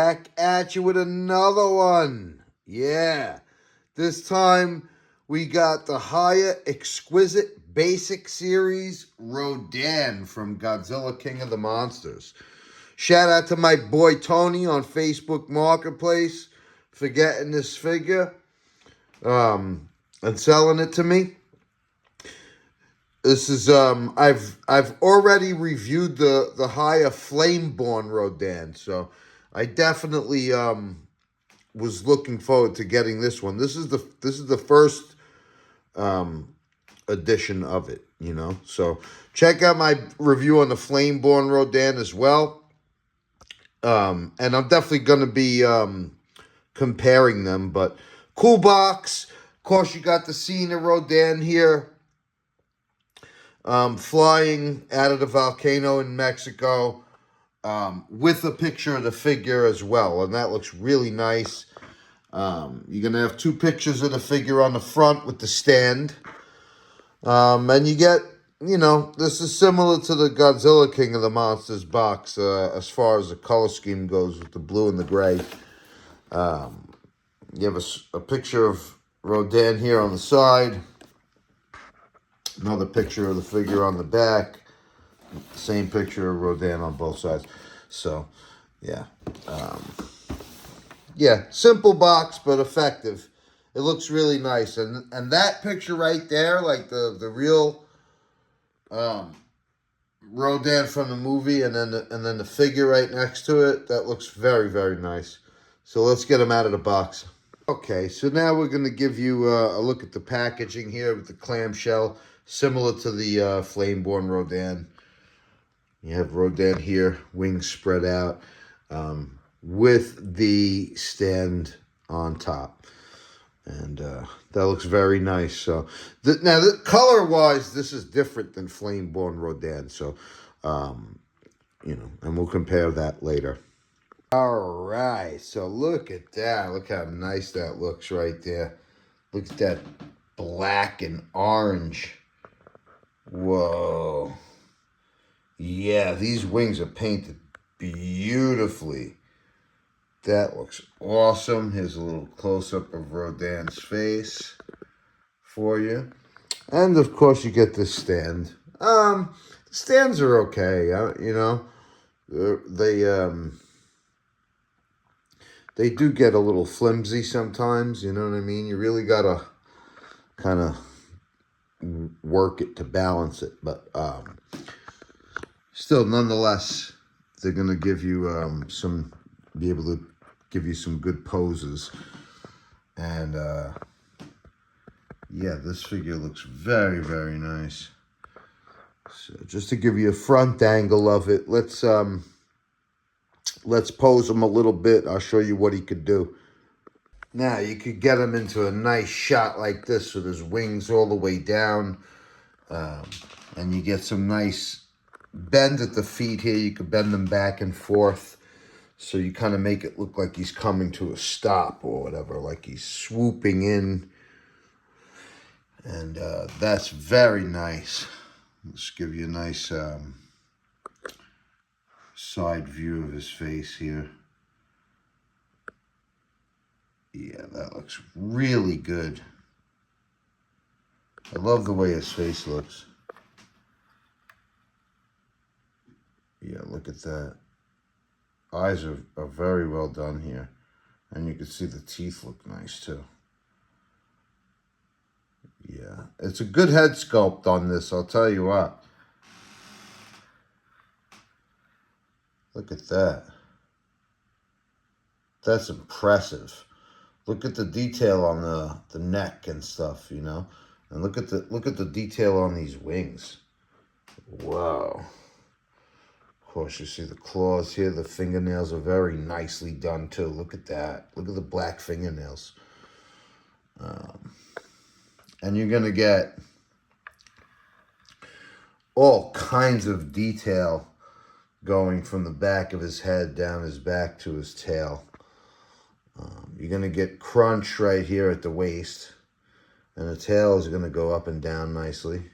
back at you with another one. Yeah. This time we got the Hiya Exquisite Basic Series Rodan from Godzilla King of the Monsters. Shout out to my boy Tony on Facebook Marketplace for getting this figure and selling it to me. This is I've already reviewed the Hiya Flameborn Rodan, so I definitely was looking forward to getting this one. This is the first edition of it, you know. So check out my review on the Flameborn Rodan as well. And I'm definitely gonna be comparing them, but cool box. Of course, you got the scene of Rodan here. Flying out of the volcano in Mexico with a picture of the figure as well. And that looks really nice. You're going to have two pictures of the figure on the front with the stand. And you get, you know, this is similar to the Godzilla King of the Monsters box as far as the color scheme goes with the blue and the gray. You have a picture of Rodan here on the side. Another picture of the figure on the back. Same picture of Rodan on both sides. So, yeah. Yeah, simple box, but effective. It looks really nice. And that picture right there, like the real Rodan from the movie, and then the figure right next to it, that looks very, very nice. So let's get them out of the box. Okay, so now we're going to give you a look at the packaging here with the clamshell. Similar to the Flameborn Rodan. You have Rodan here, wings spread out, with the stand on top. And that looks very nice. So now, color-wise, this is different than Flameborn Rodan. So, you know, and we'll compare that later. All right, so look at that. Look how nice that looks right there. Look at that black and orange. Whoa. Yeah, these wings are painted beautifully. That looks awesome. Here's a little close-up of Rodan's face for you. And, of course, you get this stand. Stands are okay, you know. They do get a little flimsy sometimes, you know what I mean? You really got to kind of work it to balance it, but still, nonetheless, they're gonna give you be able to give you some good poses. And yeah, this figure looks very, very nice. So just to give you a front angle of it, let's pose him a little bit. I'll show you what he could do. Now, you could get him into a nice shot like this with his wings all the way down. And you get some nice bend at the feet here. You could bend them back and forth. So you kind of make it look like he's coming to a stop or whatever. Like he's swooping in. And that's very nice. Let's give you a nice side view of his face here. Yeah, that looks really good. I love the way his face looks. Yeah, look at that. Eyes are very well done here. And you can see the teeth look nice too. Yeah, it's a good head sculpt on this, I'll tell you what. Look at that. That's impressive. Look at the detail on the neck and stuff, you know? And look at the detail on these wings. Wow. Of course, you see the claws here. The fingernails are very nicely done, too. Look at that. Look at the black fingernails. And you're going to get all kinds of detail going from the back of his head down his back to his tail. You're going to get crunch right here at the waist. And the tail is going to go up and down nicely.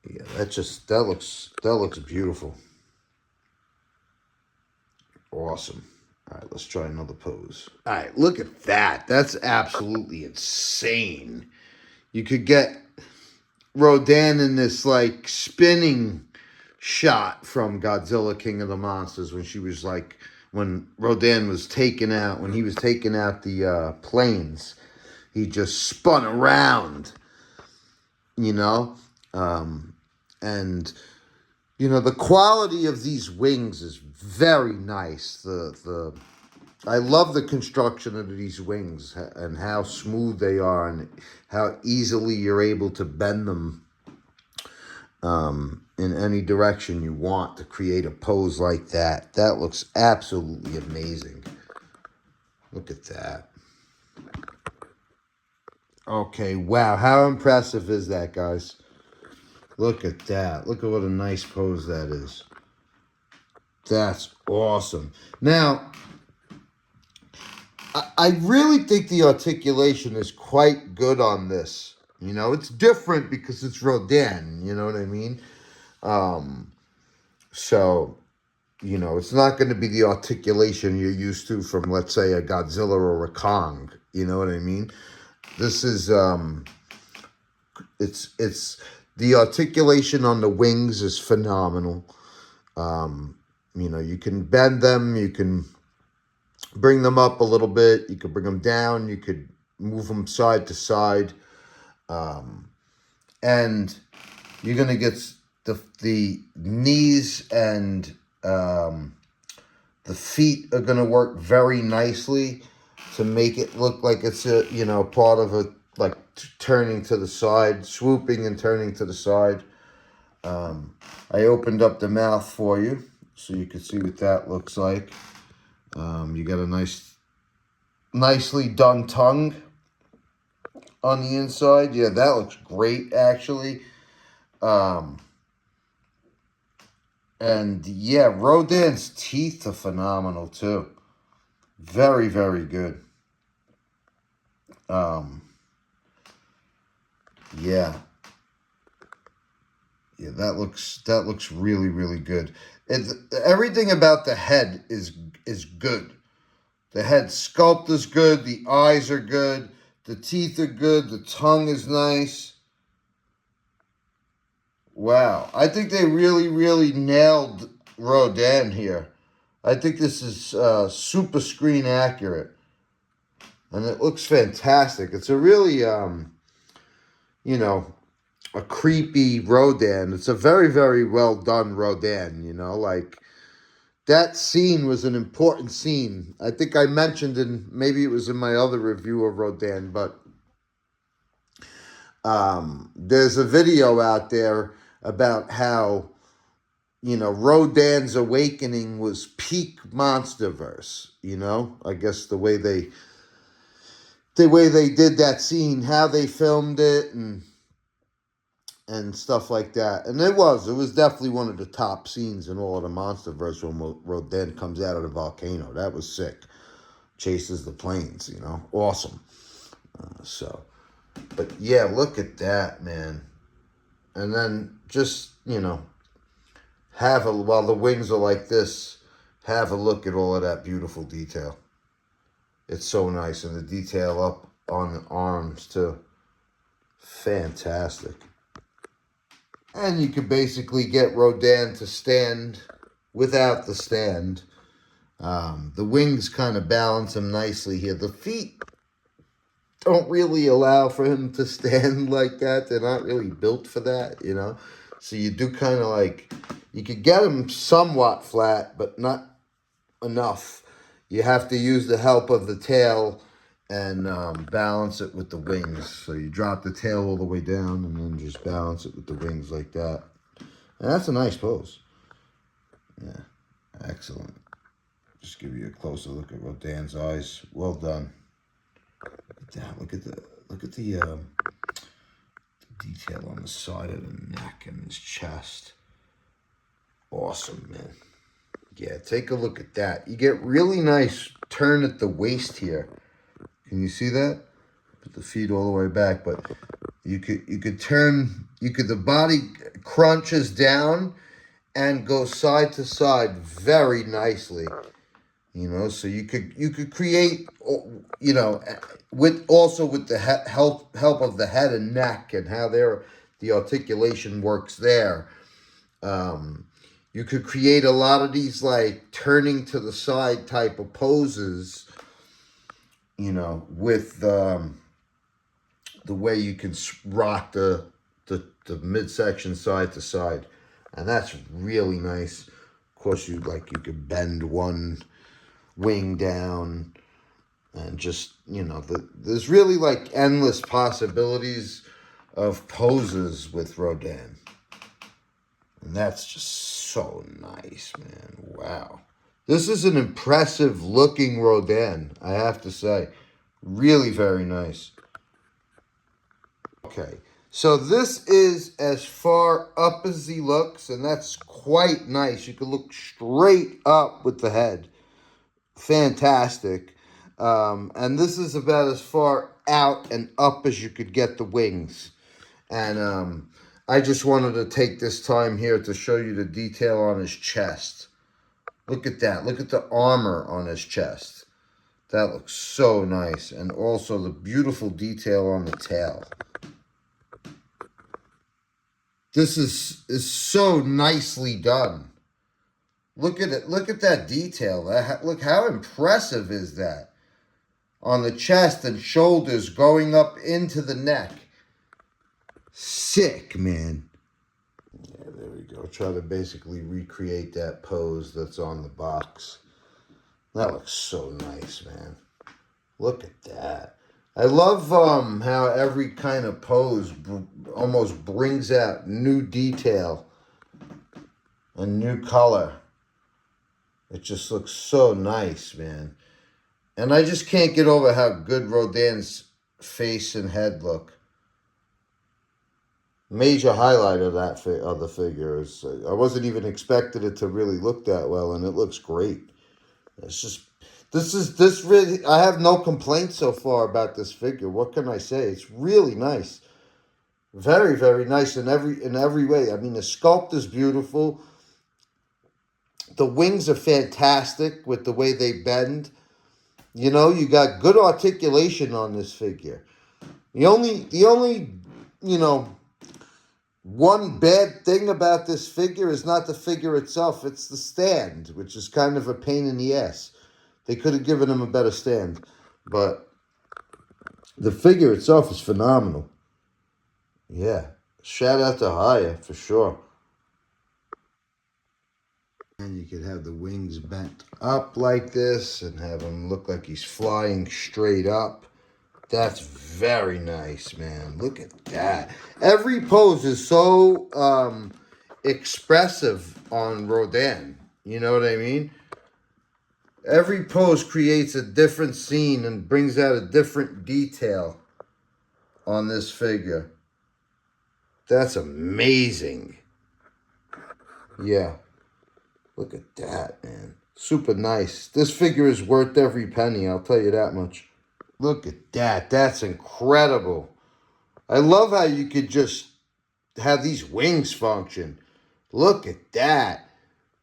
Yeah, that looks beautiful. Awesome. All right, let's try another pose. All right, look at that. That's absolutely insane. You could get Rodan in this like spinning shot from Godzilla King of the Monsters when she was like, when Rodan was taken out, when he was taking out the planes, he just spun around, you know? And, you know, the quality of these wings is very nice. I love the construction of these wings and how smooth they are and how easily you're able to bend them in any direction you want to create a pose like that. That looks absolutely amazing. Look at that. Okay, wow. How impressive is that, guys? Look at that. Look at what a nice pose that is. That's awesome. Now, I really think the articulation is quite good on this. You know, it's different because it's Rodan, you know what I mean? So, you know, it's not going to be the articulation you're used to from, let's say, a Godzilla or a Kong, you know what I mean? This is, it's, the articulation on the wings is phenomenal. You know, you can bend them, you can bring them up a little bit, you could bring them down, you could move them side to side, and you're gonna get the knees and the feet are gonna work very nicely to make it look like it's a, you know, part of a, like turning to the side, swooping and turning to the side. I opened up the mouth for you so you can see what that looks like. You got a nicely done tongue on the inside. Yeah, that looks great, actually. And yeah, Rodan's teeth are phenomenal too. Very, very good. Yeah. Yeah, that looks really, really good. Everything about the head is good. The head sculpt is good. The eyes are good. The teeth are good. The tongue is nice. Wow. I think they really, really nailed Rodan here. I think this is super screen accurate. And it looks fantastic. It's a really, you know, a creepy Rodan. It's a very, very well done Rodan, you know, like that scene was an important scene. I think I mentioned in, maybe it was in my other review of Rodan, but there's a video out there about how, you know, Rodan's awakening was peak Monsterverse, you know, I guess the way they did that scene, how they filmed it and stuff like that. And it was definitely one of the top scenes in all of the Monsterverse when Rodan comes out of the volcano. That was sick. Chases the planes, you know, awesome. But yeah, look at that, man. And then just, you know, while the wings are like this, have a look at all of that beautiful detail. It's so nice. And the detail up on the arms too. Fantastic. And you could basically get Rodan to stand without the stand. The wings kind of balance him nicely here. The feet don't really allow for him to stand like that. They're not really built for that, you know. So you do kind of like, you could get him somewhat flat, but not enough. You have to use the help of the tail and balance it with the wings. So you drop the tail all the way down and then just balance it with the wings like that. And that's a nice pose. Yeah, excellent. Just give you a closer look at Rodan's eyes. Well done. Look at the detail on the side of the neck and his chest. Awesome, man. Yeah, take a look at that. You get really nice turn at the waist here. Can you see that? Put the feet all the way back, but you could turn, the body crunches down and goes side to side very nicely. You know, so you could create, you know, with the help of the head and neck and how the articulation works there. Um, you could create a lot of these like turning to the side type of poses, you know, with the way you can rock the midsection side to side, and that's really nice. Of course, you could bend one wing down, and just, you know, there's really like endless possibilities of poses with Rodan, and that's just so nice, man. Wow, this is an impressive looking Rodan, I have to say. Really very nice. Okay, so this is as far up as he looks, and that's quite nice. You can look straight up with the head. Fantastic. And this is about as far out and up as you could get the wings. And I just wanted to take this time here to show you the detail on his chest. Look at that. Look at the armor on his chest. That looks so nice. And also the beautiful detail on the tail. This is so nicely done. Look at it. Look at that detail. Look, how impressive is that? On the chest and shoulders going up into the neck. Sick, man. Yeah, there we go. Try to basically recreate that pose that's on the box. That looks so nice, man. Look at that. I love how every kind of pose almost brings out new detail and new color. It just looks so nice, man. And I just can't get over how good Rodan's face and head look. Major highlight of that of the figure is I wasn't even expecting it to really look that well, and it looks great. It's just this really, I have no complaints so far about this figure. What can I say? It's really nice. Very, very nice in every way. I mean, the sculpt is beautiful. The wings are fantastic with the way they bend. You know, you got good articulation on this figure. The only, you know, one bad thing about this figure is not the figure itself. It's the stand, which is kind of a pain in the ass. They could have given him a better stand. But the figure itself is phenomenal. Yeah. Shout out to Hiya, for sure. And you could have the wings bent up like this and have him look like he's flying straight up. That's very nice, man. Look at that. Every pose is so expressive on Rodan. You know what I mean? Every pose creates a different scene and brings out a different detail on this figure. That's amazing. Yeah. Look at that, man. Super nice. This figure is worth every penny, I'll tell you that much. Look at that. That's incredible. I love how you could just have these wings function. Look at that.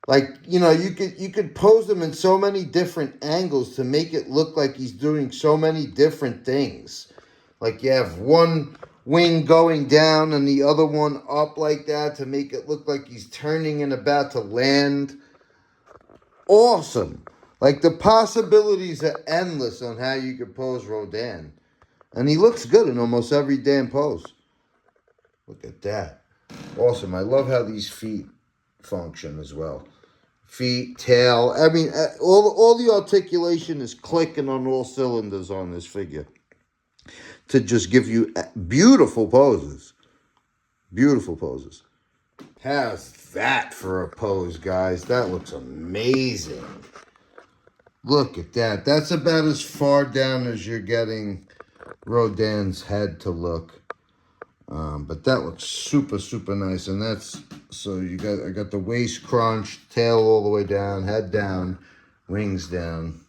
Like, you know, you could pose them in so many different angles to make it look like he's doing so many different things. Like you have one wing going down and the other one up like that to make it look like he's turning and about to land. Awesome. Like the possibilities are endless on how you could pose Rodan. And he looks good in almost every damn pose. Look at that. Awesome. I love how these feet function as well. Feet, tail. I mean, all the articulation is clicking on all cylinders on this figure to just give you beautiful poses. Beautiful poses. How's that for a pose, guys? That looks amazing. Look at that. That's about as far down as you're getting Rodan's head to look. But that looks super, super nice. And that's, so I got the waist crunch, tail all the way down, head down, wings down.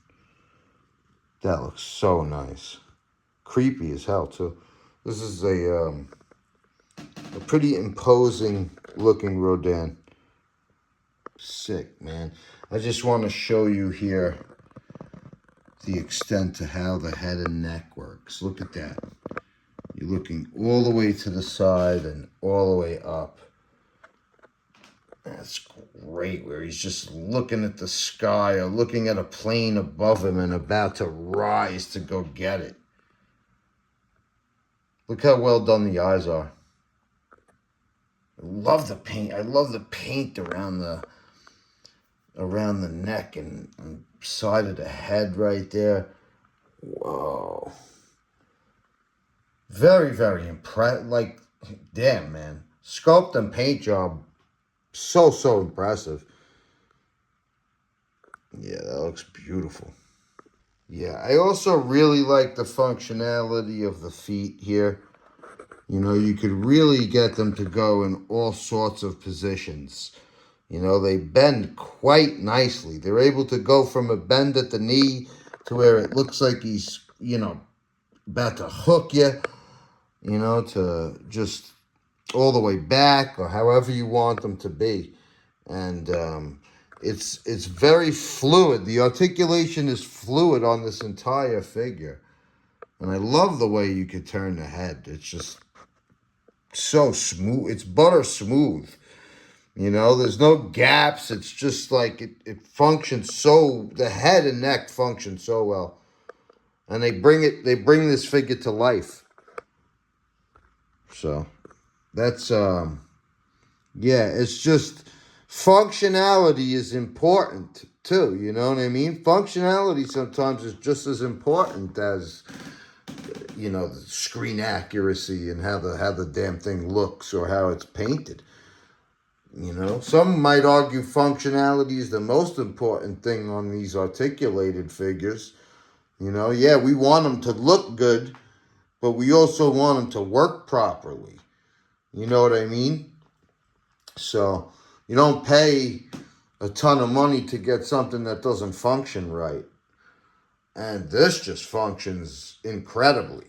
That looks so nice. Creepy as hell, too. This is a pretty imposing looking Rodan. Sick, man. I just want to show you here the extent to how the head and neck works. Look at that. You're looking all the way to the side and all the way up. That's great, where he's just looking at the sky or looking at a plane above him and about to rise to go get it. Look how well done the eyes are. I love the paint. I love the paint around the neck and side of the head right there. Whoa. Very, very impressive. Like, damn, man. Sculpt and paint job. So impressive. Yeah, that looks beautiful. Yeah, I also really like the functionality of the feet here. You know, you could really get them to go in all sorts of positions. You know, they bend quite nicely. They're able to go from a bend at the knee to where it looks like he's, you know, about to hook you, you know, to just all the way back or however you want them to be. And it's very fluid. The articulation is fluid on this entire figure. And I love the way you could turn the head. It's just so smooth. It's butter smooth. You know, there's no gaps. It's just like it functions so, the head and neck function so well. And they bring this figure to life. So that's yeah, it's just functionality is important too, you know what I mean? Functionality sometimes is just as important as, you know, the screen accuracy and how the damn thing looks or how it's painted. You know, some might argue functionality is the most important thing on these articulated figures. You know, yeah, we want them to look good, but we also want them to work properly. You know what I mean? So you don't pay a ton of money to get something that doesn't function right. And this just functions incredibly,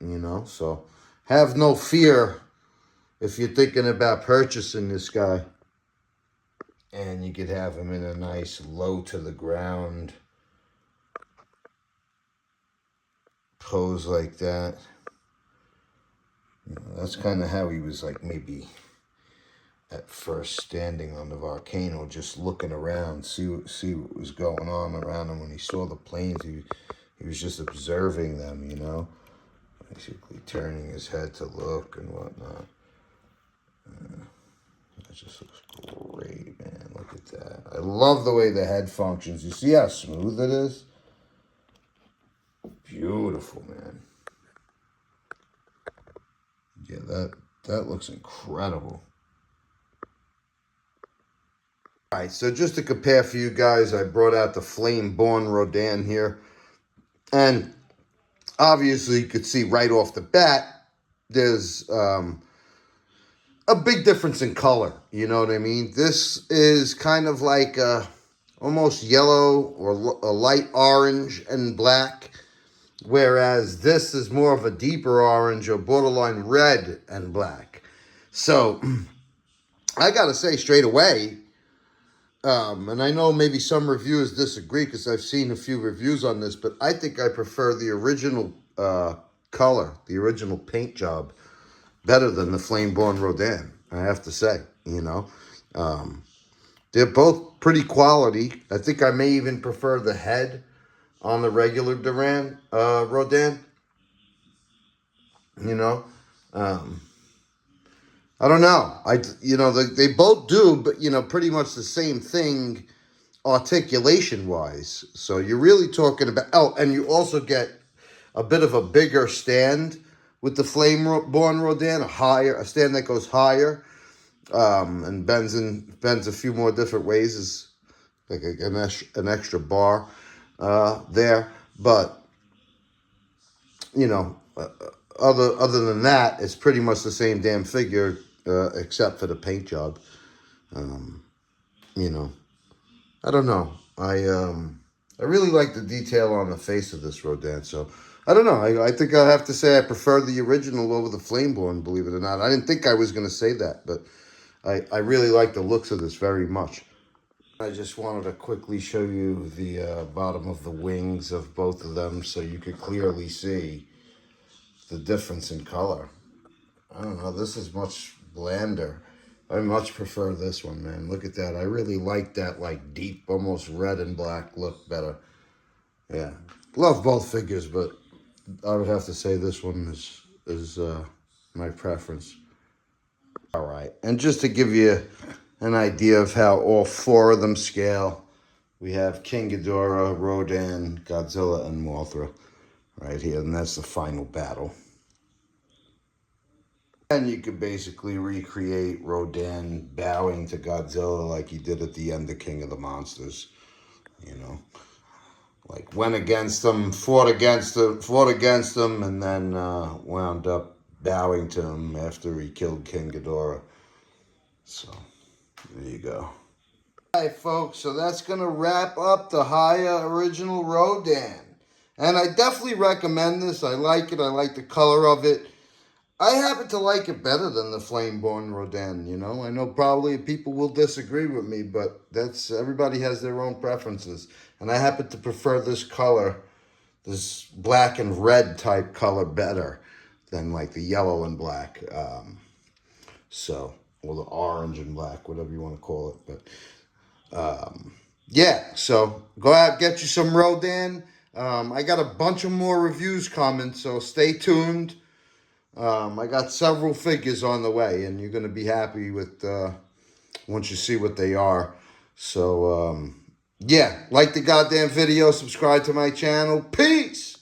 you know? So have no fear if you're thinking about purchasing this guy. And you could have him in a nice low to the ground pose like that. You know, that's kind of how he was, like, maybe at first standing on the volcano, just looking around, see what was going on around him. When he saw the planes, he was just observing them, you know, basically turning his head to look and whatnot. That just looks great, man. Look at that. I love the way the head functions. You see how smooth it is? Beautiful, man. Yeah, that looks incredible. All right, so just to compare for you guys, I brought out the Flame-Born Rodan here. And obviously you could see right off the bat, there's a big difference in color. You know what I mean? This is kind of like almost yellow or a light orange and black. Whereas this is more of a deeper orange or borderline red and black. So I got to say straight away, and I know maybe some reviewers disagree because I've seen a few reviews on this, but I think I prefer the original color, the original paint job, better than the Flame-Born Rodan, I have to say, you know. They're both pretty quality. I think I may even prefer the head on the regular Rodan, you know. I don't know. You know, they both do, but, you know, pretty much the same thing articulation-wise. So you're really talking about... Oh, and you also get a bit of a bigger stand with the Flame-Born Rodan, a stand that goes higher and bends a few more different ways, is like an extra bar there. But, you know, other than that, it's pretty much the same damn figure, except for the paint job. You know, I don't know. I really like the detail on the face of this Rodan. So I don't know. I think I have to say I prefer the original over the Flame-Born, believe it or not. I didn't think I was going to say that, but I really like the looks of this very much. I just wanted to quickly show you the bottom of the wings of both of them so you could clearly see the difference in color. I don't know, this is much blander. I much prefer this one, man. Look at that. I really like that, like, deep, almost red and black look better. Yeah. Love both figures, but I would have to say this one is my preference. All right. And just to give you an idea of how all four of them scale, we have King Ghidorah, Rodan, Godzilla, and Mothra right here. And that's the final battle. And you could basically recreate Rodan bowing to Godzilla like he did at the end of King of the Monsters. You know, like went against him, fought against him, and then wound up bowing to him after he killed King Ghidorah. So, there you go. All right, folks, so that's going to wrap up the Hiya original Rodan. And I definitely recommend this. I like it. I like the color of it. I happen to like it better than the Flameborn Rodan, you know. I know probably people will disagree with me, but that's everybody has their own preferences. And I happen to prefer this color, this black and red type color better than like the yellow and black. Or the orange and black, whatever you want to call it. But yeah, so go out, get you some Rodan. I got a bunch of more reviews coming, so stay tuned. I got several figures on the way, and you're going to be happy with once you see what they are. So, yeah, like the goddamn video, subscribe to my channel. Peace!